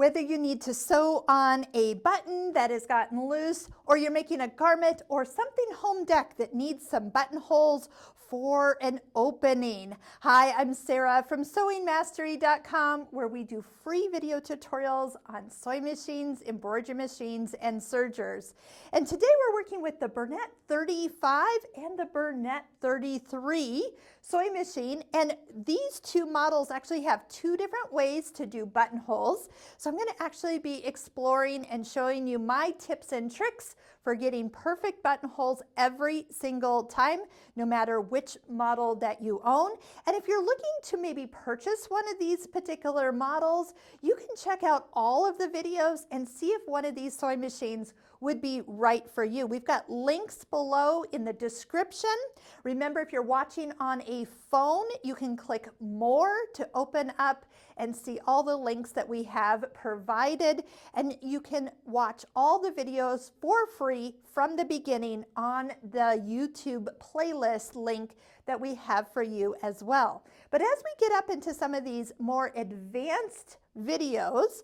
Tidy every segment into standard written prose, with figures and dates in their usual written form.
Whether you need to sew on a button that has gotten loose, or you're making a garment or something home deck that needs some buttonholes for an opening. Hi, I'm Sarah from sewingmastery.com, where we do free video tutorials on sewing machines, embroidery machines, and sergers. And today we're working with the bernette 35 and the bernette 33 sewing machine. And these two models actually have two different ways to do buttonholes. So I'm going to actually be exploring and showing you my tips and tricks for getting perfect buttonholes every single time, no matter which model that you own. And if you're looking to maybe purchase one of these particular models, you can check out all of the videos and see if one of these sewing machines would be right for you. We've got links below in the description. Remember, if you're watching on a phone, you can click more to open up and see all the links that we have provided, and you can watch all the videos for free from the beginning on the YouTube playlist link that we have for you as well. But as we get up into some of these more advanced videos,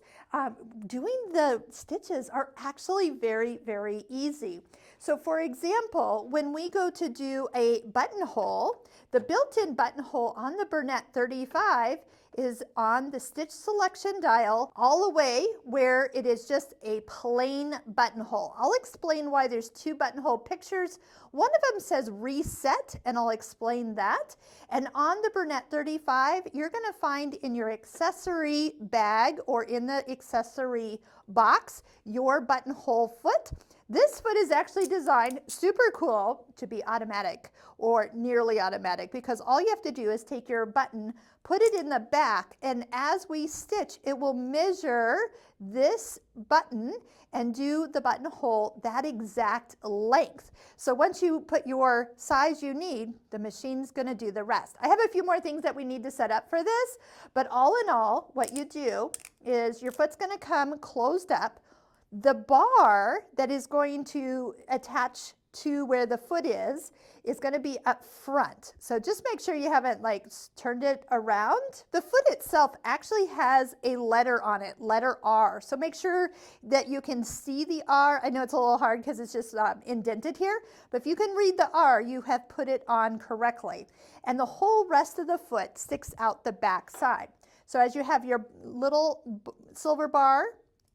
doing the stitches are actually very, very easy. So for example, when we go to do a buttonhole, the built-in buttonhole on the bernette 35 is on the stitch selection dial all the way where it is just a plain buttonhole. I'll explain why there's two buttonhole pictures. One of them says reset, and I'll explain that. And on the bernette 35, you're going to find in your accessory bag or in the accessory box your buttonhole foot. This foot is actually designed super cool to be automatic or nearly automatic, because all you have to do is take your button, put it in the back, and as we stitch, it will measure this button and do the buttonhole that exact length. So once you put your size you need, the machine's going to do the rest. I have a few more things that we need to set up for this, but all in all, what you do is your foot's going to come closed up. The bar that is going to attach to where the foot is going to be up front. So just make sure you haven't turned it around. The foot itself actually has a letter on it, letter R. So make sure that you can see the R. I know it's a little hard because it's just indented here, but if you can read the R, you have put it on correctly. And the whole rest of the foot sticks out the back side. So as you have your little silver bar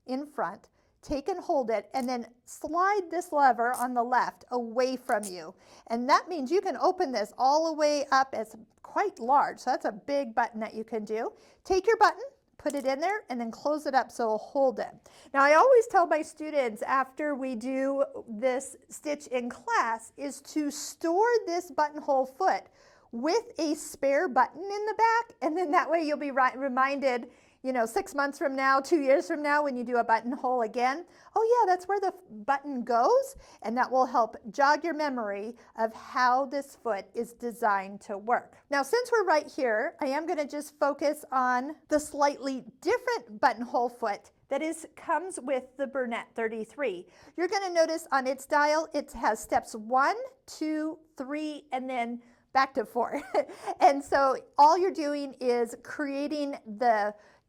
in front, take and hold it, and then slide this lever on the left away from you. And that means you can open this all the way up. It's quite large, so that's a big button that you can do. Take your button, put it in there, and then close it up so it'll hold it. Now, I always tell my students after we do this stitch in class is to store this buttonhole foot with a spare button in the back, and then that way you'll be reminded, 6 months from now, 2 years from now, when you do a buttonhole again, oh yeah, that's where the button goes, and that will help jog your memory of how this foot is designed to work. Now, since we're right here, I am going to just focus on the slightly different buttonhole foot that comes with the bernette 33. You're going to notice on its dial, it has steps 1, 2, 3, and then back to 4. And so all you're doing is creating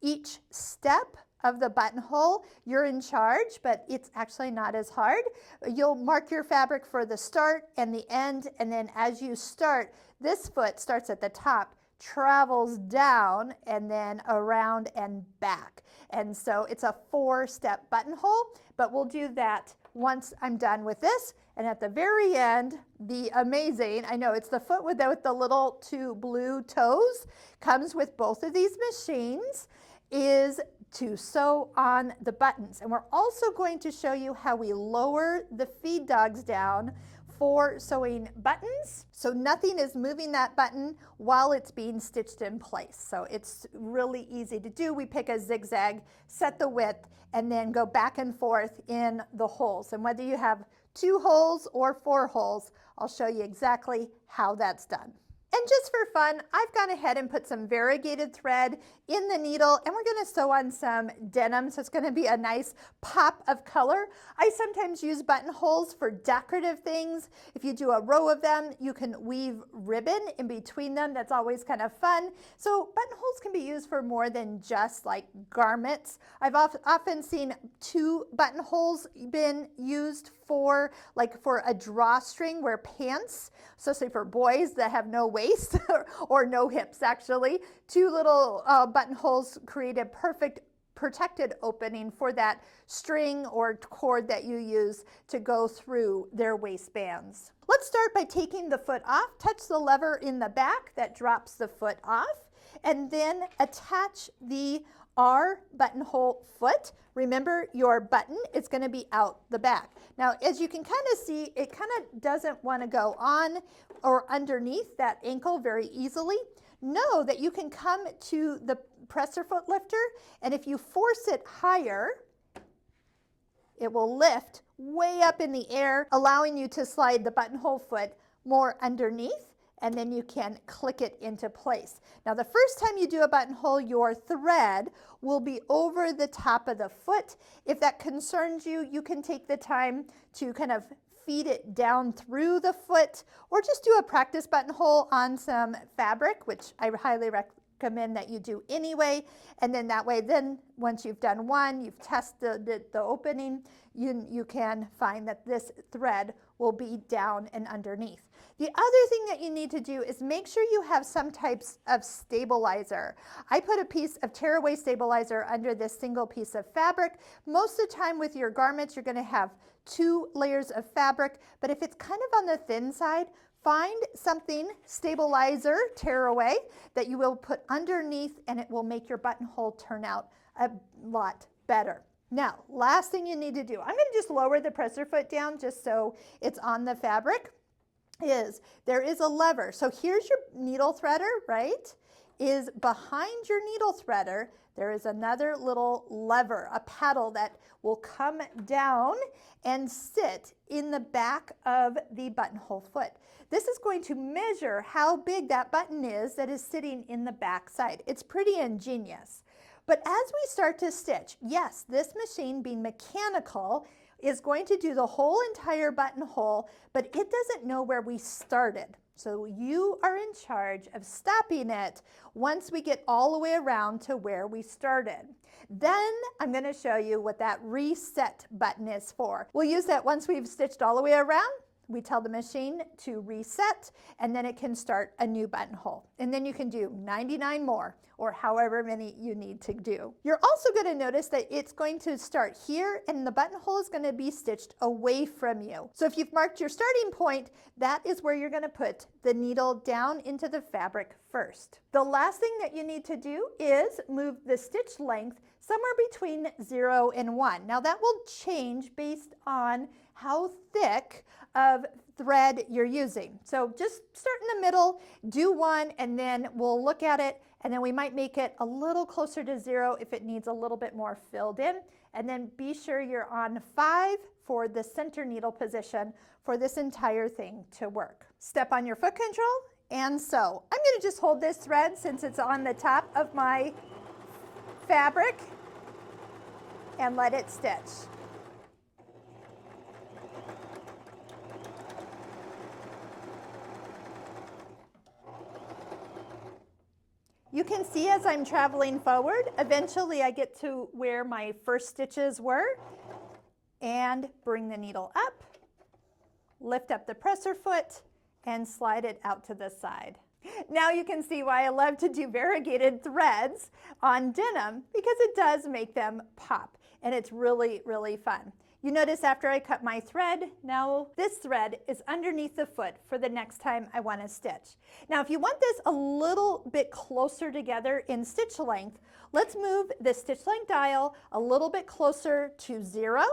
each step of the buttonhole. You're in charge, but it's actually not as hard. You'll mark your fabric for the start and the end, and then as you start, this foot starts at the top, travels down, and then around and back. And so it's a 4-step buttonhole, but we'll do that once I'm done with this. And at the very end, the amazing, I know it's the foot with the little 2 blue toes, comes with both of these machines, is to sew on the buttons. And we're also going to show you how we lower the feed dogs down for sewing buttons, so nothing is moving that button while it's being stitched in place. So it's really easy to do. We pick a zigzag, set the width, and then go back and forth in the holes. And whether you have 2 holes or 4 holes, I'll show you exactly how that's done. And just for fun, I've gone ahead and put some variegated thread in the needle, and we're going to sew on some denim, so it's going to be a nice pop of color. I sometimes use buttonholes for decorative things. If you do a row of them, you can weave ribbon in between them. That's always kind of fun. So buttonholes can be used for more than just like garments. I've often seen 2 buttonholes been used for a drawstring where pants, especially for boys that have no waist or no hips actually, 2 little buttonholes create a perfect protected opening for that string or cord that you use to go through their waistbands. Let's start by taking the foot off. Touch the lever in the back that drops the foot off, and then attach the R buttonhole foot. Remember, your button is going to be out the back. Now, as you can kind of see, it kind of doesn't want to go on or underneath that ankle very easily. Know that you can come to the presser foot lifter, and if you force it higher, it will lift way up in the air, allowing you to slide the buttonhole foot more underneath, and then you can click it into place. Now, the first time you do a buttonhole, your thread will be over the top of the foot. If that concerns you, you can take the time to kind of feed it down through the foot, or just do a practice buttonhole on some fabric, which I highly recommend that you do anyway. And then that way, then once you've done one, you've tested the opening, you can find that this thread will be down and underneath. The other thing that you need to do is make sure you have some types of stabilizer. I put a piece of tearaway stabilizer under this single piece of fabric. Most of the time with your garments, you're going to have 2 layers of fabric, but if it's kind of on the thin side, find something, stabilizer, tearaway, that you will put underneath, and it will make your buttonhole turn out a lot better. Now, last thing you need to do, I'm going to just lower the presser foot down just so it's on the fabric, there is a lever. So here's your needle threader, right? Is behind your needle threader, there is another little lever, a paddle that will come down and sit in the back of the buttonhole foot. This is going to measure how big that button is that is sitting in the back side. It's pretty ingenious. But as we start to stitch, yes, this machine being mechanical is going to do the whole entire buttonhole, but it doesn't know where we started. So you are in charge of stopping it once we get all the way around to where we started. Then I'm going to show you what that reset button is for. We'll use that once we've stitched all the way around. We tell the machine to reset, and then it can start a new buttonhole. And then you can do 99 more, or however many you need to do. You're also going to notice that it's going to start here, and the buttonhole is going to be stitched away from you. So if you've marked your starting point, that is where you're going to put the needle down into the fabric first. The last thing that you need to do is move the stitch length somewhere between 0 and 1. Now that will change based on how thick of thread you're using. So just start in the middle, do 1, and then we'll look at it, and then we might make it a little closer to 0 if it needs a little bit more filled in. And then be sure you're on 5 for the center needle position for this entire thing to work. Step on your foot control and sew. I'm going to just hold this thread since it's on the top of my fabric and let it stitch. You can see as I'm traveling forward, eventually I get to where my first stitches were, and bring the needle up, lift up the presser foot, and slide it out to the side. Now you can see why I love to do variegated threads on denim, because it does make them pop, and it's really, really fun. You notice after I cut my thread, now this thread is underneath the foot for the next time I want to stitch. Now if you want this a little bit closer together in stitch length, let's move the stitch length dial a little bit closer to 0.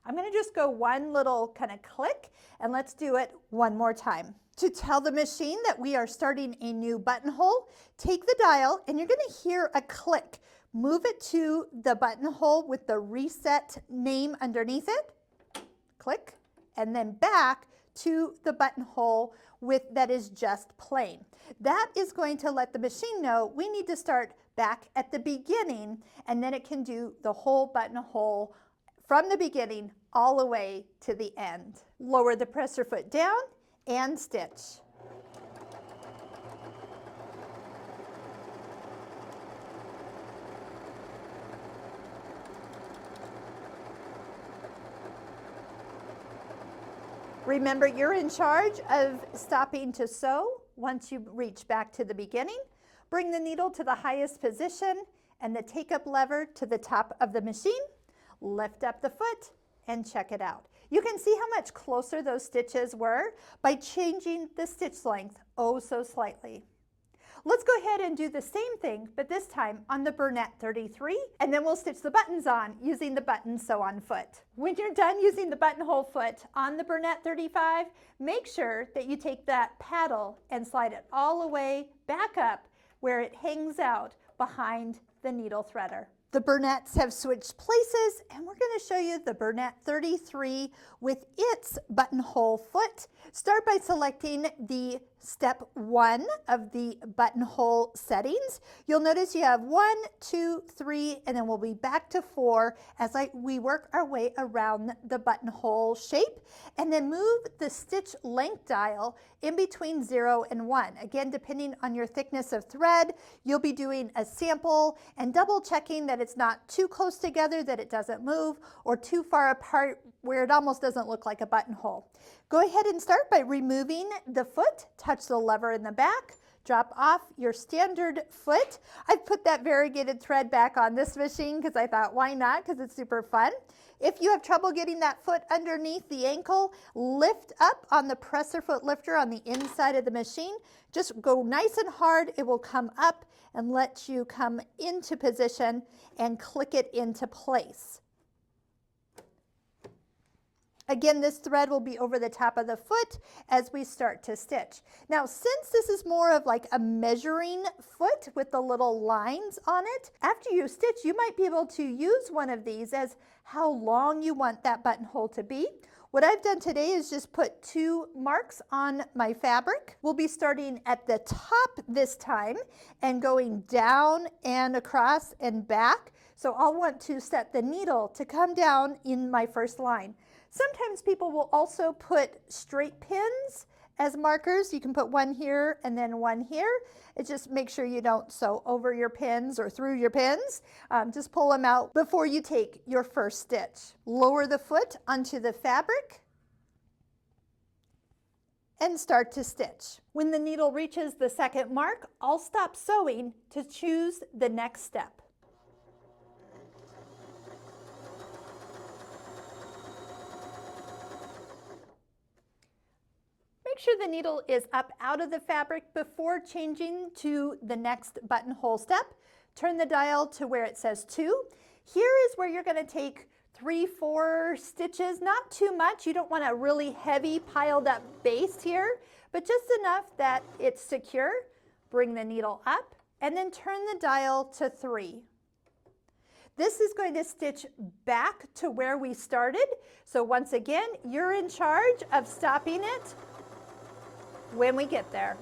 I'm going to just go one little kind of click, and let's do it one more time. To tell the machine that we are starting a new buttonhole, take the dial and you're going to hear a click. Move it to the buttonhole with the reset name underneath it, click, and then back to the buttonhole that is just plain. That is going to let the machine know we need to start back at the beginning, and then it can do the whole buttonhole from the beginning all the way to the end. Lower the presser foot down and stitch. Remember, you're in charge of stopping to sew once you reach back to the beginning. Bring the needle to the highest position and the take-up lever to the top of the machine. Lift up the foot and check it out. You can see how much closer those stitches were by changing the stitch length oh so slightly. Let's go ahead and do the same thing, but this time on the bernette 33, and then we'll stitch the buttons on using the button sew-on foot. When you're done using the buttonhole foot on the bernette 35, make sure that you take that paddle and slide it all the way back up where it hangs out behind the needle threader. The bernettes have switched places, and we're going to show you the bernette 33 with its buttonhole foot. Start by selecting the step 1 of the buttonhole settings. You'll notice you have 1, 2, 3, and then we'll be back to 4 as we work our way around the buttonhole shape, and then move the stitch length dial in between 0 and 1. Again, depending on your thickness of thread, you'll be doing a sample and double checking that it's not too close together, that it doesn't move, or too far apart where it almost doesn't look like a buttonhole. Go ahead and start by removing the foot. Touch the lever in the back. Drop off your standard foot. I've put that variegated thread back on this machine because I thought, why not? Because it's super fun. If you have trouble getting that foot underneath the ankle, lift up on the presser foot lifter on the inside of the machine. Just go nice and hard. It will come up and let you come into position and click it into place. Again, this thread will be over the top of the foot as we start to stitch. Now, since this is more of like a measuring foot with the little lines on it, after you stitch, you might be able to use one of these as how long you want that buttonhole to be. What I've done today is just put 2 marks on my fabric. We'll be starting at the top this time and going down and across and back. So I'll want to set the needle to come down in my first line. Sometimes people will also put straight pins as markers. You can put one here and then one here. It just make sure you don't sew over your pins or through your pins. Just pull them out before you take your first stitch. Lower the foot onto the fabric and start to stitch. When the needle reaches the second mark, I'll stop sewing to choose the next step. Make sure the needle is up out of the fabric before changing to the next buttonhole step. Turn the dial to where it says 2. Here is where you're going to take 3, 4 stitches, not too much. You don't want a really heavy piled up base here, but just enough that it's secure. Bring the needle up and then turn the dial to 3. This is going to stitch back to where we started. So once again, you're in charge of stopping it when we get there.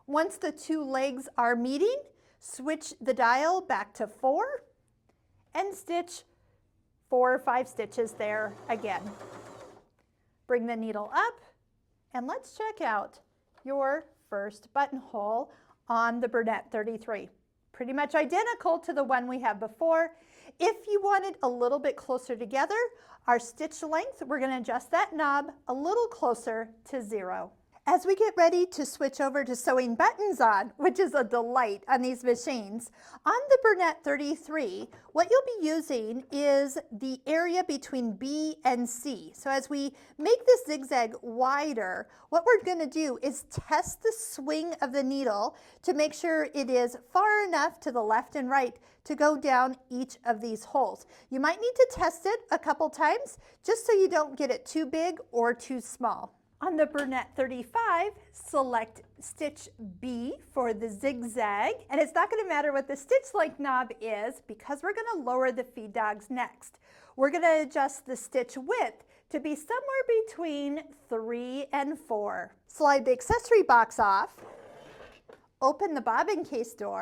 Once the 2 legs are meeting, switch the dial back to 4 and stitch 4 or 5 stitches there again. Bring the needle up and let's check out your first buttonhole on the bernette 33. Pretty much identical to the one we had before. If you want it a little bit closer together, our stitch length, we're going to adjust that knob a little closer to 0. As we get ready to switch over to sewing buttons on, which is a delight on these machines, on the bernette 33, what you'll be using is the area between B and C. So as we make this zigzag wider, what we're going to do is test the swing of the needle to make sure it is far enough to the left and right to go down each of these holes. You might need to test it a couple times just so you don't get it too big or too small. On the bernette 35, select stitch B for the zigzag, and it's not going to matter what the stitch length knob is because we're going to lower the feed dogs next. We're going to adjust the stitch width to be somewhere between 3 and 4. Slide the accessory box off, open the bobbin case door,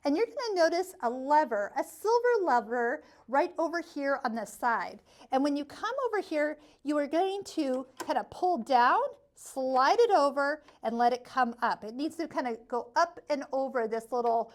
and you're going to notice a lever, a silver lever right over here on the side. And when you come over here, you are going to kind of pull down, slide it over, and let it come up. It needs to kind of go up and over this little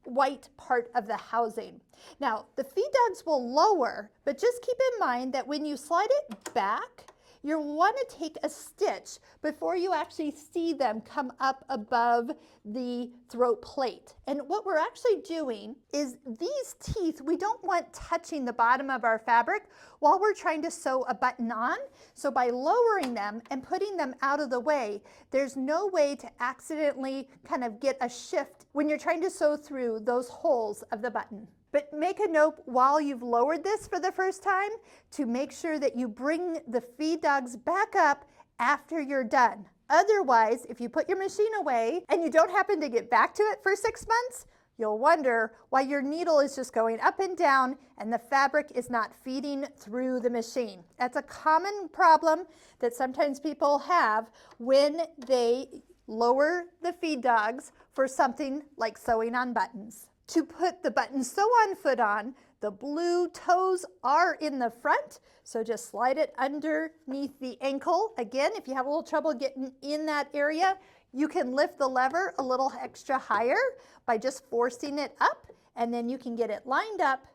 white part of the housing. Now, the feed dogs will lower, but just keep in mind that when you slide it back, you'll want to take a stitch before you actually see them come up above the throat plate. And what we're actually doing is these teeth, we don't want touching the bottom of our fabric while we're trying to sew a button on. So by lowering them and putting them out of the way, there's no way to accidentally kind of get a shift when you're trying to sew through those holes of the button. But make a note while you've lowered this for the first time to make sure that you bring the feed dogs back up after you're done. Otherwise, if you put your machine away and you don't happen to get back to it for 6 months, you'll wonder why your needle is just going up and down and the fabric is not feeding through the machine. That's a common problem that sometimes people have when they lower the feed dogs for something like sewing on buttons. To put the button sew-on foot on, the blue toes are in the front, so just slide it underneath the ankle. Again, if you have a little trouble getting in that area, you can lift the lever a little extra higher by just forcing it up, and then you can get it lined up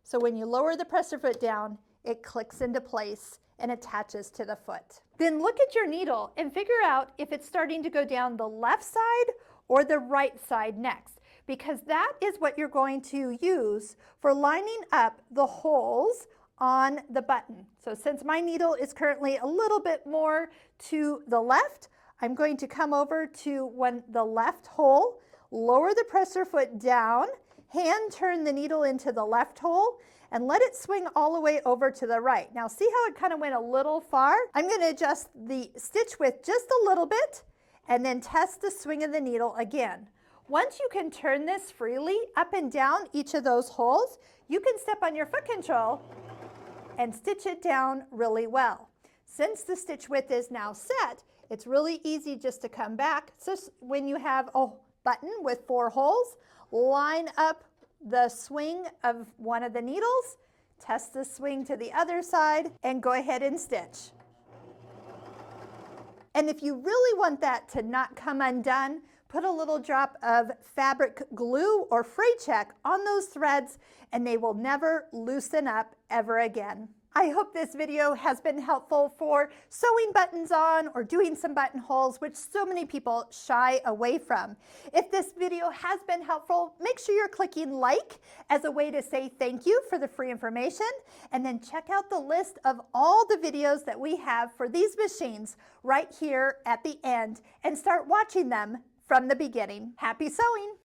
so when you lower the presser foot down, it clicks into place and attaches to the foot. Then look at your needle and figure out if it's starting to go down the left side or the right side next, because that is what you're going to use for lining up the holes on the button. So since my needle is currently a little bit more to the left, I'm going to come over to the left hole, lower the presser foot down, hand turn the needle into the left hole, and let it swing all the way over to the right. Now see how it kind of went a little far? I'm going to adjust the stitch width just a little bit and then test the swing of the needle again. Once you can turn this freely up and down each of those holes, you can step on your foot control and stitch it down really well. Since the stitch width is now set, it's really easy just to come back. So when you have a button with 4 holes, line up the swing of one of the needles, test the swing to the other side, and go ahead and stitch. And if you really want that to not come undone, put a little drop of fabric glue or fray check on those threads and they will never loosen up ever again. I hope this video has been helpful for sewing buttons on or doing some buttonholes, which so many people shy away from. If this video has been helpful, make sure you're clicking like as a way to say thank you for the free information, and then check out the list of all the videos that we have for these machines right here at the end and start watching them from the beginning. Happy sewing!